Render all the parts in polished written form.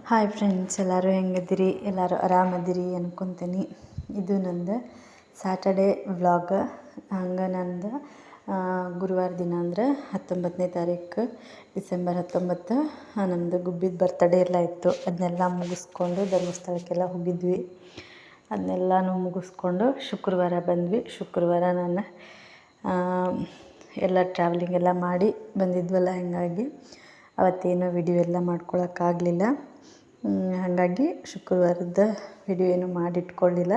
Hi friends, ಎಲ್ಲರೂ ಹೆಂಗದಿರಿ? ಎಲ್ಲರೂ ಆರಾಮದಿರಿ ಅನ್ಕೊತೀನಿ. ಇದು ನಂದು ಸ್ಯಾಟರ್ಡೇ ವ್ಲಾಗ್. ಹಂಗೆ ನಂದು ಗುರುವಾರ ದಿನ ಅಂದರೆ 19ನೇ ತಾರೀಕು ಡಿಸೆಂಬರ್ 19 ನಮ್ಮದು ಗುಬ್ಬಿದ ಬರ್ತಡೇ ಎಲ್ಲ ಇತ್ತು. ಅದನ್ನೆಲ್ಲ ಮುಗಿಸ್ಕೊಂಡು ಧರ್ಮಸ್ಥಳಕ್ಕೆಲ್ಲ ಹೋಗಿದ್ವಿ. ಅದನ್ನೆಲ್ಲನೂ ಮುಗಿಸ್ಕೊಂಡು ಶುಕ್ರವಾರ ಬಂದ್ವಿ. ಶುಕ್ರವಾರ ನಾನು ಎಲ್ಲ ಟ್ರಾವೆಲಿಂಗ್ ಎಲ್ಲ ಮಾಡಿ ಬಂದಿದ್ವಲ್ಲ, ಹಾಗಾಗಿ ಅವತ್ತೇನು ವಿಡಿಯೋ ಎಲ್ಲ ಮಾಡ್ಕೊಳಕ್ಕಾಗಲಿಲ್ಲ. ಹಾಗಾಗಿ ಶುಕ್ರವಾರದ ವಿಡಿಯೋ ಏನು ಮಾಡಿಟ್ಕೊಳ್ಳಿಲ್ಲ.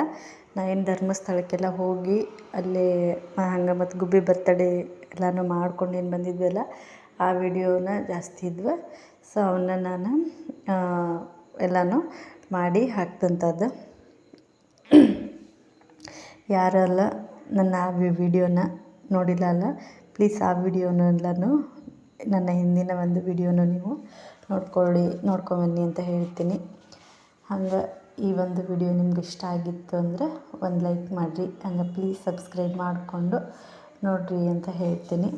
ನಾವೇನು ಧರ್ಮಸ್ಥಳಕ್ಕೆಲ್ಲ ಹೋಗಿ ಅಲ್ಲಿ ಹಂಗೆ ಮತ್ತು ಗುಬ್ಬಿ ಬರ್ತಡೇ ಎಲ್ಲನೂ ಮಾಡ್ಕೊಂಡು ಏನು ಬಂದಿದ್ವಲ್ಲ, ಆ ವಿಡಿಯೋನ ಜಾಸ್ತಿ ಇದ್ವು. ಸೊ ಅವನ್ನ ನಾನು ಎಲ್ಲನೂ ಮಾಡಿ ಹಾಕ್ದಂಥದ್ದು. ಯಾರೆಲ್ಲ ನನ್ನ ಆ ವಿಡಿಯೋನ ನೋಡಿಲ್ಲ ಅಲ್ಲ, ಪ್ಲೀಸ್ ಆ ವಿಡಿಯೋನೆಲ್ಲನೂ ನನ್ನ ಹಿಂದಿನ ಒಂದು ವಿಡಿಯೋನು ನೀವು ನೋಡ್ಕೊಂಬನ್ನಿ ಅಂತ ಹೇಳ್ತೀನಿ. ಹಂಗೆ ಈ ಒಂದು ವಿಡಿಯೋ ನಿಮ್ಗೆ ಇಷ್ಟ ಆಗಿತ್ತು ಅಂದರೆ ಒಂದು ಲೈಕ್ ಮಾಡಿರಿ. ಹಂಗೆ ಪ್ಲೀಸ್ ಸಬ್ಸ್ಕ್ರೈಬ್ ಮಾಡಿಕೊಂಡು ನೋಡಿರಿ ಅಂತ ಹೇಳ್ತೀನಿ.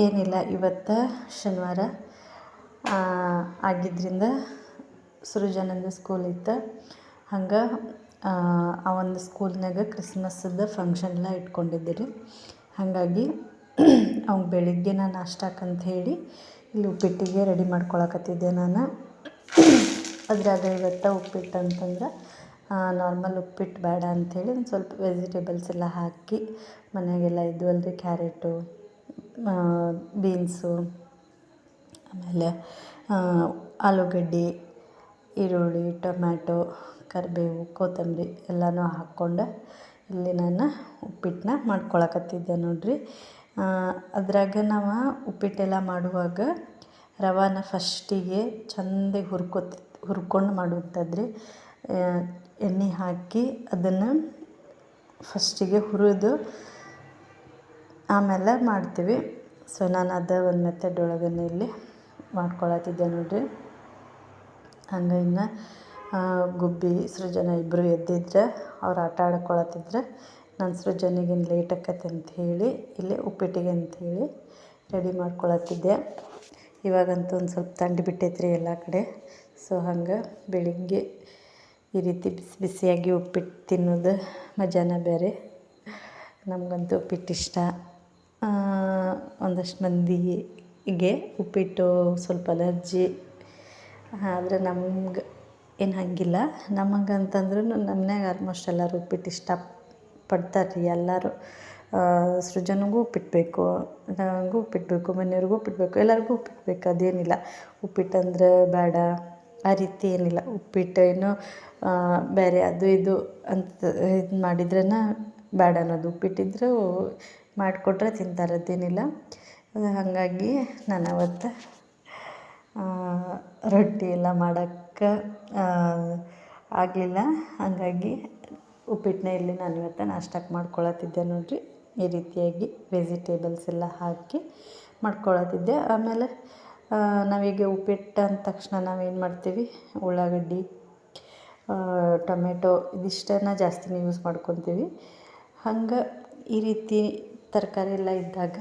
ಏನಿಲ್ಲ, ಇವತ್ತು ಶನಿವಾರ ಆಗಿದ್ದರಿಂದ ಸೃಜನಂದು ಸ್ಕೂಲ್ ಇತ್ತು. ಹಂಗೆ ಆ ಒಂದು ಸ್ಕೂಲ್ನಾಗ ಕ್ರಿಸ್ಮಸ್ದ ಫಂಕ್ಷನ್ ಎಲ್ಲ ಇಟ್ಕೊಂಡಿದ್ದೀರಿ. ಹಾಗಾಗಿ ಅವ್ನು ಬೆಳಿಗ್ಗೆ ನಾನು ನಾಷ್ಟಕ್ಕಂತ ಹೇಳಿ ಇಲ್ಲಿ ಉಪ್ಪಿಟ್ಟಿಗೆ ರೆಡಿ ಮಾಡ್ಕೊಳಕತ್ತಿದ್ದೆ ನಾನು. ಅದ್ರಾಗ ಇವತ್ತು ಉಪ್ಪಿಟ್ಟು ಅಂತಂದ್ರೆ ನಾರ್ಮಲ್ ಉಪ್ಪಿಟ್ಟು ಬೇಡ ಅಂಥೇಳಿ ಒಂದು ಸ್ವಲ್ಪ ವೆಜಿಟೇಬಲ್ಸ್ ಎಲ್ಲ ಹಾಕಿ, ಮನೆಯಾಗೆಲ್ಲ ಇದ್ವಲ್ರಿ, ಕ್ಯಾರೆಟು, ಬೀನ್ಸು, ಆಮೇಲೆ ಆಲೂಗಡ್ಡೆ, ಈರುಳ್ಳಿ, ಟೊಮ್ಯಾಟೊ, ಕರಿಬೇವು, ಕೊತ್ತಂಬರಿ ಎಲ್ಲನೂ ಹಾಕ್ಕೊಂಡು ಇಲ್ಲಿ ನಾನು ಉಪ್ಪಿಟ್ಟನ್ನ ಮಾಡ್ಕೊಳಕತ್ತಿದ್ದೆ ನೋಡಿರಿ. ಅದ್ರಾಗ ನಾವು ಉಪ್ಪಿಟ್ಟೆಲ್ಲ ಮಾಡುವಾಗ ರವಾನ ಫಸ್ಟಿಗೆ ಚೆಂದಾಗಿ ಹುರ್ಕೊಂಡು ಮಾಡುವಂಥದ್ರಿ. ಎಣ್ಣೆ ಹಾಕಿ ಅದನ್ನು ಫಸ್ಟಿಗೆ ಹುರಿದು ಆಮೇಲೆ ಮಾಡ್ತೀವಿ. ಸೊ ನಾನು ಅದೇ ಒಂದು ಮೆಥಡ್ ಒಳಗನೆ ಇಲ್ಲಿ ಮಾಡ್ಕೊಳತ್ತಿದ್ದೆ ನೋಡಿರಿ. ಹಂಗೆ ಇನ್ನು ಗುಬ್ಬಿ ಸೃಜನ ಇಬ್ಬರು ಎದ್ದಿದ್ರೆ ಅವ್ರು ಆಟ ಆಡ್ಕೊಳತ್ತಿದ್ರೆ, ನಾನು ಸೃಜನಿಗೇನು ಲೇಟ್ ಆಕತ್ತೆ ಅಂಥೇಳಿ ಇಲ್ಲಿ ಉಪ್ಪಿಟ್ಟಿಗೆ ಅಂಥೇಳಿ ರೆಡಿ ಮಾಡ್ಕೊಳತ್ತಿದ್ದೆ. ಇವಾಗಂತೂ ಒಂದು ಸ್ವಲ್ಪ ಥಂಡಿ ಬಿಟ್ಟೈತ್ರಿ ಎಲ್ಲ ಕಡೆ. ಸೊ ಹಂಗೆ ಬೆಳಿಗ್ಗೆ ಈ ರೀತಿ ಬಿಸಿ ಬಿಸಿಯಾಗಿ ಉಪ್ಪಿಟ್ಟು ತಿನ್ನೋದು ಮಜಾನ ಬೇರೆ. ನಮಗಂತೂ ಉಪ್ಪಿಟ್ಟು ಇಷ್ಟ. ಒಂದಷ್ಟು ಮಂದಿಗೆ ಉಪ್ಪಿಟ್ಟು ಸ್ವಲ್ಪ ಅಲರ್ಜಿ, ಆದರೆ ನಮ್ಗೆ ಏನು ಹಾಗಿಲ್ಲ. ನಮಗಂತಂದ್ರೂ ನಮ್ಮ ಮನ್ಯಾಗ ಆಲ್ಮೋಸ್ಟ್ ಎಲ್ಲರೂ ಉಪ್ಪಿಟ್ಟು ಇಷ್ಟಪಡ್ತಾರೆ ರೀ. ಎಲ್ಲರೂ ಸೃಜನಿಗೂ ಉಪ್ಪಿಟ್ಟು ಬೇಕು, ನನಗೂ ಉಪ್ಪಿಟ್ಟು ಬೇಕು, ಮನೆಯವ್ರಿಗೂ ಉಪ್ಪಿಟ್ಟು ಬೇಕು, ಎಲ್ಲರಿಗೂ ಉಪ್ಪಿಟ್ಟು ಬೇಕು. ಅದೇನಿಲ್ಲ ಉಪ್ಪಿಟ್ಟು ಅಂದರೆ ಬೇಡ ಆ ರೀತಿ ಏನಿಲ್ಲ. ಉಪ್ಪಿಟ್ಟು ಏನೋ ಬೇರೆ ಅದು ಇದು ಅಂತ ಇದು ಮಾಡಿದ್ರೇ ಬೇಡ ಅನ್ನೋದು. ಉಪ್ಪಿಟ್ಟಿದ್ರು ಮಾಡಿಕೊಟ್ರೆ ತಿಂತಾರೆ, ಅದೇನಿಲ್ಲ. ಹಾಗಾಗಿ ನಾನು ಅವತ್ತು ರೊಟ್ಟಿ ಎಲ್ಲ ಮಾಡೋಕ್ಕೆ ಆಗಲಿಲ್ಲ. ಹಾಗಾಗಿ ಉಪ್ಪಿಟ್ಟನ್ನ ಇಲ್ಲಿ ನಾನು ಇವತ್ತು ನಾಷ್ಟಕ್ಕೆ ಮಾಡ್ಕೊಳತ್ತಿದ್ದೆ ನೋಡಿರಿ. ಈ ರೀತಿಯಾಗಿ ವೆಜಿಟೇಬಲ್ಸ್ ಎಲ್ಲ ಹಾಕಿ ಮಾಡ್ಕೊಳತ್ತಿದ್ದೆ. ಆಮೇಲೆ ನಾವೀಗ ಉಪ್ಪಿಟ್ಟು ಅಂದ ತಕ್ಷಣ ನಾವೇನು ಮಾಡ್ತೀವಿ, ಉಳ್ಳಾಗಡ್ಡಿ, ಟೊಮೆಟೊ ಇದಿಷ್ಟನ್ನು ಜಾಸ್ತಿನೇ ಯೂಸ್ ಮಾಡ್ಕೊತೀವಿ. ಹಂಗೆ ಈ ರೀತಿ ತರಕಾರಿ ಎಲ್ಲ ಇದ್ದಾಗ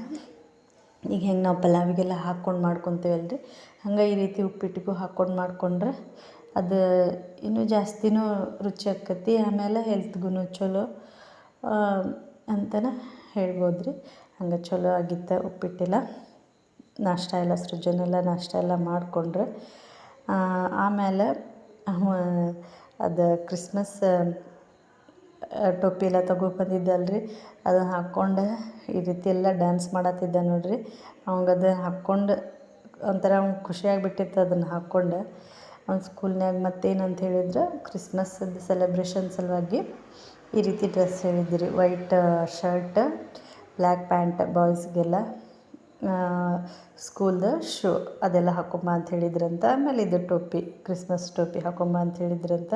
ಈಗ ಹೆಂಗೆ ನಾವು ಪಲಾವಿಗೆಲ್ಲ ಹಾಕ್ಕೊಂಡು ಮಾಡ್ಕೊತೀವಲ್ರಿ, ಹಂಗೆ ಈ ರೀತಿ ಉಪ್ಪಿಟ್ಟಿಗೂ ಹಾಕ್ಕೊಂಡು ಮಾಡಿಕೊಂಡ್ರೆ ಅದು ಇನ್ನೂ ಜಾಸ್ತಿನೂ ರುಚಿ ಆಕ್ಕತಿ. ಆಮೇಲೆ ಹೆಲ್ತ್ಗೂ ಚಲೋ ಅಂತಲೇ ಹೇಳ್ಬೋದು ರೀ. ಹಂಗೆ ಚಲೋ ಆಗಿತ್ತು ಉಪ್ಪಿಟ್ಟೆಲ್ಲ. ನಾಷ್ಟ ಎಲ್ಲ ಸೃಜನೆಲ್ಲ ನಾಷ್ಟ ಎಲ್ಲ ಮಾಡಿಕೊಂಡ್ರೆ ಆಮೇಲೆ ಅದು ಕ್ರಿಸ್ಮಸ್ ಟೋಪಿ ಎಲ್ಲ ತೊಗೊಬಂದಿದ್ದಲ್ರಿ, ಅದನ್ನು ಹಾಕ್ಕೊಂಡು ಈ ರೀತಿ ಎಲ್ಲ ಡ್ಯಾನ್ಸ್ ಮಾಡತ್ತಿದ್ದ ನೋಡಿರಿ. ಅವಂಗೆ ಅದನ್ನು ಹಾಕ್ಕೊಂಡು ಒಂಥರ ಅವ್ನಿಗೆ ಖುಷಿಯಾಗಿಬಿಟ್ಟಿತ್ತು ಅದನ್ನು ಹಾಕ್ಕೊಂಡು. ಅವ್ನು ಸ್ಕೂಲ್ನಾಗ ಮತ್ತೇನಂತ ಹೇಳಿದ್ರೆ, ಕ್ರಿಸ್ಮಸ್ದು ಸೆಲೆಬ್ರೇಷನ್ ಸಲುವಾಗಿ ಈ ರೀತಿ ಡ್ರೆಸ್ ಹೇಳಿದ್ರಿ. ವೈಟ್ ಶರ್ಟ್, ಬ್ಲ್ಯಾಕ್ ಪ್ಯಾಂಟ್ ಬಾಯ್ಸ್ಗೆಲ್ಲ, ಸ್ಕೂಲ್ದು ಶೂ ಅದೆಲ್ಲ ಹಾಕೊಂಬ ಅಂತ ಹೇಳಿದ್ರಂತ. ಆಮೇಲೆ ಇದು ಟೋಪಿ, ಕ್ರಿಸ್ಮಸ್ ಟೋಪಿ ಹಾಕೊಂಬ ಅಂತ ಹೇಳಿದ್ರಂತ.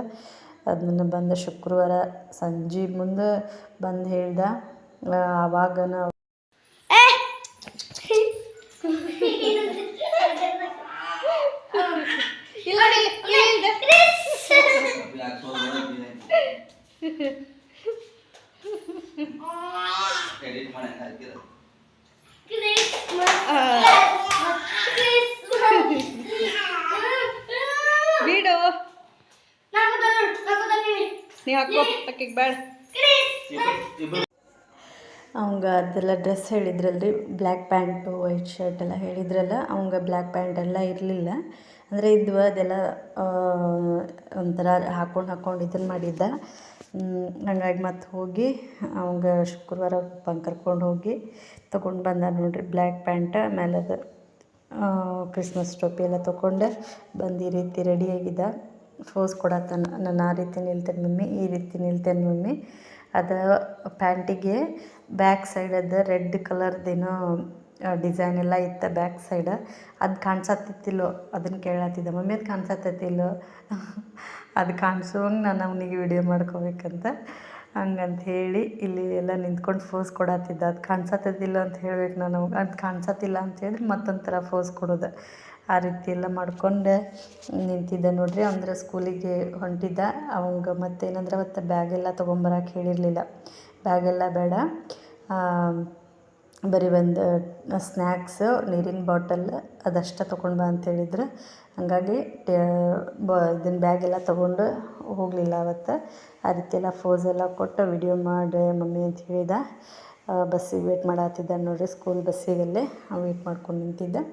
ಅದನ್ನು ಬಂದು ಶುಕ್ರವಾರ ಸಂಜೆ ಮುಂದೆ ಬಂದು ಹೇಳ್ದ. ಆವಾಗ ನಾವು ಹಾಕೋ ಅಕ್ಕಿಗೆ ಬೇಡ. ಅವಂಗ ಅದೆಲ್ಲ ಡ್ರೆಸ್ ಹೇಳಿದ್ರಲ್ರಿ, ಬ್ಲ್ಯಾಕ್ ಪ್ಯಾಂಟು ವೈಟ್ ಶರ್ಟ್ ಎಲ್ಲ ಹೇಳಿದ್ರಲ್ಲ, ಅವಂಗ ಬ್ಲ್ಯಾಕ್ ಪ್ಯಾಂಟ್ ಎಲ್ಲ ಇರಲಿಲ್ಲ. ಅಂದರೆ ಇದ್ವು ಅದೆಲ್ಲ ಒಂಥರ ಹಾಕ್ಕೊಂಡು ಇದನ್ನು ಮಾಡಿದ್ದ. ಹಂಗಾಗಿ ಮತ್ತೆ ಹೋಗಿ ಅವಂಗ ಶುಕ್ರವಾರ ಕರ್ಕೊಂಡು ಹೋಗಿ ತೊಗೊಂಡು ಬಂದ ನೋಡ್ರಿ ಬ್ಲ್ಯಾಕ್ ಪ್ಯಾಂಟ್. ಆಮೇಲೆ ಅದು ಕ್ರಿಸ್ಮಸ್ ಟೋಪಿ ಎಲ್ಲ ತೊಗೊಂಡೆ ಬಂದು ಈ ರೀತಿ ರೆಡಿಯಾಗಿದ್ದ. ಫೋಸ್ ಕೊಡತ್ತಾನ, ನಾನು ಆ ರೀತಿ ನಿಲ್ತೇನೆ ಮಮ್ಮಿ, ಈ ರೀತಿ ನಿಲ್ತೇನೆ ಮಮ್ಮಿ. ಅದು ಪ್ಯಾಂಟಿಗೆ ಬ್ಯಾಕ್ ಸೈಡ್ ಅದು ರೆಡ್ ಕಲರ್ದೇನೋ ಡಿಸೈನ್ ಎಲ್ಲ ಇತ್ತು ಬ್ಯಾಕ್ ಸೈಡ. ಅದು ಕಾಣಿಸತ್ತಿತ್ತಿಲ್ಲೋ ಅದನ್ನು ಕೇಳತ್ತಿದ್ದ, ಮಮ್ಮಿ ಅದು ಕಾಣಿಸತ್ತೈತಿಲ್ಲೋ ಅದು ಕಾಣಿಸೋಂಗೆ ನಾನು ಅವನಿಗೆ ವಿಡಿಯೋ ಮಾಡ್ಕೋಬೇಕಂತ ಹಂಗಂತ ಹೇಳಿ ಇಲ್ಲಿ ಎಲ್ಲ ನಿಂತ್ಕೊಂಡು ಫೋಸ್ ಕೊಡತ್ತಿದ್ದ. ಅದು ಕಾಣಿಸತ್ತದಿಲ್ಲ ಅಂತ ಹೇಳ್ಬೇಕು ನಾನು, ಅದು ಕಾಣಿಸತ್ತಿಲ್ಲ ಅಂತ ಹೇಳಿದ್ರೆ ಮತ್ತೊಂದು ಥರ ಫೋಸ್ ಕೊಡೋದು. ಆ ರೀತಿ ಎಲ್ಲ ಮಾಡ್ಕೊಂಡು ನಿಂತಿದ್ದೆ ನೋಡ್ರಿ. ಅಂದ್ರೆ ಸ್ಕೂಲಿಗೆ ಹೊಂಟಿದ್ದ. ಅವಂಗೆ ಮತ್ತೇನಂದ್ರೆ ಅವತ್ತು ಬ್ಯಾಗೆಲ್ಲ ತೊಗೊಂಬರಕ್ಕೆ ಹೇಳಿರಲಿಲ್ಲ. ಬ್ಯಾಗೆಲ್ಲ ಬೇಡ, ಬರೀ ಒಂದು ಸ್ನ್ಯಾಕ್ಸು, ನೀರಿನ ಬಾಟಲ್ ಅದಷ್ಟೇ ತೊಗೊಂಡು ಬಾ ಅಂತೇಳಿದ್ರು. ಹಾಗಾಗಿ ಇದನ್ನು ಬ್ಯಾಗೆಲ್ಲ ತೊಗೊಂಡು ಹೋಗಲಿಲ್ಲ ಅವತ್ತು. ಆ ರೀತಿ ಎಲ್ಲ ಫೋಸ್ ಎಲ್ಲ ಕೊಟ್ಟು ವಿಡಿಯೋ ಮಾಡಿ ಮಮ್ಮಿ ಅಂತ ಹೇಳಿದ. ಬಸ್ಸಿಗೆ ವೇಟ್ ಮಾಡತ್ತಿದ್ದ ನೋಡಿರಿ, ಸ್ಕೂಲ್ ಬಸ್ಸಿಗಲ್ಲೇ ವೇಟ್ ಮಾಡ್ಕೊಂಡು ನಿಂತಿದ್ದೆ.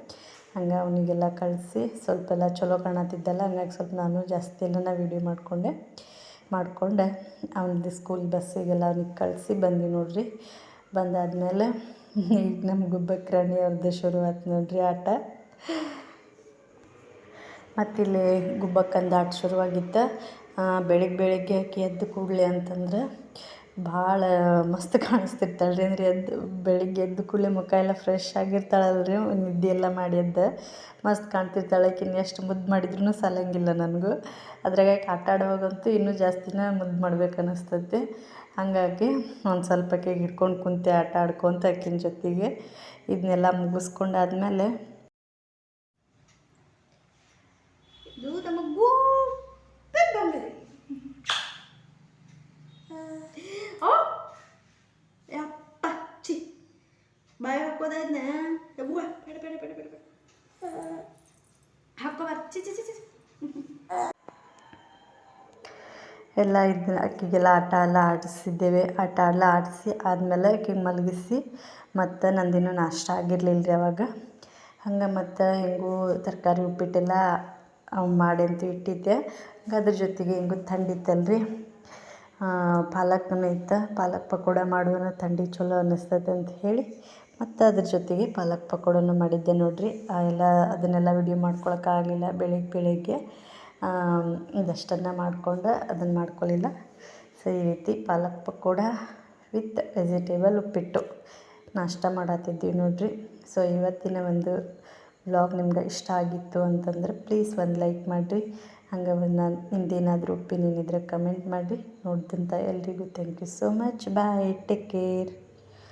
ಹಂಗೆ ಅವನಿಗೆಲ್ಲ ಕಳಿಸಿ ಸ್ವಲ್ಪ ಎಲ್ಲ ಚಲೋ ಕಾಣತ್ತಿದ್ದಲ್ಲ, ಹಂಗಾಗಿ ಸ್ವಲ್ಪ ನಾನು ಜಾಸ್ತಿ ಎಲ್ಲ ವೀಡಿಯೋ ಮಾಡಿಕೊಂಡೆ ಅವ್ನದ್ದು ಸ್ಕೂಲ್ ಬಸ್ಸಿಗೆಲ್ಲ ಅವ್ನಿಗೆ ಕಳಿಸಿ ಬಂದ್ವಿ ನೋಡಿರಿ. ಬಂದಾದಮೇಲೆ ಈಗ ನಮ್ಮ ಗುಬ್ಬಕ್ಕೆ ರಾಣಿ ಅವ್ರದ್ದು ಶುರು ಆಯ್ತು ನೋಡಿರಿ ಆಟ. ಮತ್ತಿಲ್ಲಿ ಗುಬ್ಬಕ್ಕಂದು ಆಟ ಶುರುವಾಗಿತ್ತು. ಬೆಳಿಗ್ಗೆ ಆಕೆ ಎದ್ದು ಕೂಡಲೇ ಅಂತಂದ್ರೆ ಭಾಳ ಮಸ್ತ್ ಕಾಣಿಸ್ತಿರ್ತಾಳೆ ರೀ. ಅಂದರೆ ಬೆಳಿಗ್ಗೆ ಎದ್ದು ಕೂಡಲೇ ಮುಖ ಎಲ್ಲ ಫ್ರೆಶ್ ಆಗಿರ್ತಾಳಲ್ಲ ರೀ, ನಿದ್ದೆ ಎಲ್ಲ ಮಾಡಿ ಎದ್ದು ಮಸ್ತ್ ಕಾಣ್ತಿರ್ತಾಳೆ. ಆಕಿನ್ನ ಎಷ್ಟು ಮುದ್ದು ಮಾಡಿದ್ರೂ ಸಾಲಂಗಿಲ್ಲ ನನಗೂ. ಅದ್ರಾಗ ಆಟ ಆಡುವಾಗಂತೂ ಇನ್ನೂ ಜಾಸ್ತಿನೇ ಮುದ್ದು ಮಾಡ್ಬೇಕು ಅನ್ನಿಸ್ತೈತಿ. ಹಾಗಾಗಿ ಒಂದು ಸ್ವಲ್ಪ ಆಕೆಗೆ ಹಿಡ್ಕೊಂಡು ಕುಂತೆ ಆಟ ಆಡ್ಕೊತ ಆಕಿನ ಜೊತೆಗೆ. ಇದನ್ನೆಲ್ಲ ಮುಗಿಸ್ಕೊಂಡಾದ್ಮೇಲೆ ಬಾಯ್ ಹಾಕೋದಾದ್ನ ಬೇಡ ಬೇಡ ಬೇಡ ಬೇಡ ಬೇಡ ಹಾಕೋ ಎಲ್ಲ ಇದು ಅಕ್ಕಿಗೆಲ್ಲ ಆಟ ಎಲ್ಲ ಆಡಿಸಿದ್ದೇವೆ. ಆಟ ಎಲ್ಲ ಆಡಿಸಿ ಆದಮೇಲೆ ಆಕಿಗೆ ಮಲಗಿಸಿ ಮತ್ತು ನಂದಿನ್ನೂ ನಾಷ್ಟ ಆಗಿರಲಿಲ್ಲ ರೀ ಅವಾಗ. ಹಂಗೆ ಮತ್ತು ಹೆಂಗೂ ತರಕಾರಿ ಉಪ್ಪಿಟ್ಟೆಲ್ಲ ಮಾಡಿ ಅಂತ ಇಟ್ಟಿದ್ದೆ. ಅದ್ರ ಜೊತೆಗೆ ಹೆಂಗೂ ಥಂಡಿ ಇತ್ತಲ್ರಿ, ಪಾಲಕ್ನೂ ಇತ್ತು. ಪಾಲಕ್ ಪಕೋಡ ಮಾಡುವ ಥಂಡಿ ಚಲೋ ಅನ್ನಿಸ್ತೈತೆ ಅಂತ ಹೇಳಿ ಮತ್ತು ಅದ್ರ ಜೊತೆಗೆ ಪಾಲಕ್ ಪಕೋಡನೂ ಮಾಡಿದ್ದೆ ನೋಡಿರಿ. ಅದನ್ನೆಲ್ಲ ವಿಡಿಯೋ ಮಾಡ್ಕೊಳಕ್ಕಾಗಲಿಲ್ಲ ಬೆಳಿಗ್ಗೆ. ಇದಷ್ಟನ್ನು ಮಾಡಿಕೊಂಡು ಅದನ್ನು ಮಾಡ್ಕೊಳ್ಳಿಲ್ಲ. ಸೊ ಈ ರೀತಿ ಪಾಲಕ್ ಪಕೋಡ ವಿತ್ ವೆಜಿಟೇಬಲ್ ಉಪ್ಪಿಟ್ಟು ನಾಷ್ಟ ಮಾಡತ್ತಿದ್ವಿ ನೋಡಿರಿ. ಸೊ ಇವತ್ತಿನ ಒಂದು ವ್ಲಾಗ್ ನಿಮ್ಗೆ ಇಷ್ಟ ಆಗಿತ್ತು ಅಂತಂದ್ರೆ ಪ್ಲೀಸ್ ಒಂದು ಲೈಕ್ ಮಾಡಿರಿ. ಹಂಗೆ ನಿಮ್ದೇನಾದರೂ ಒಪಿನಿಯನ್ ಇದ್ದರೆ ಕಮೆಂಟ್ ಮಾಡಿರಿ. ನೋಡಿದಂಥ ಎಲ್ರಿಗೂ thank you so much. Bye, take care.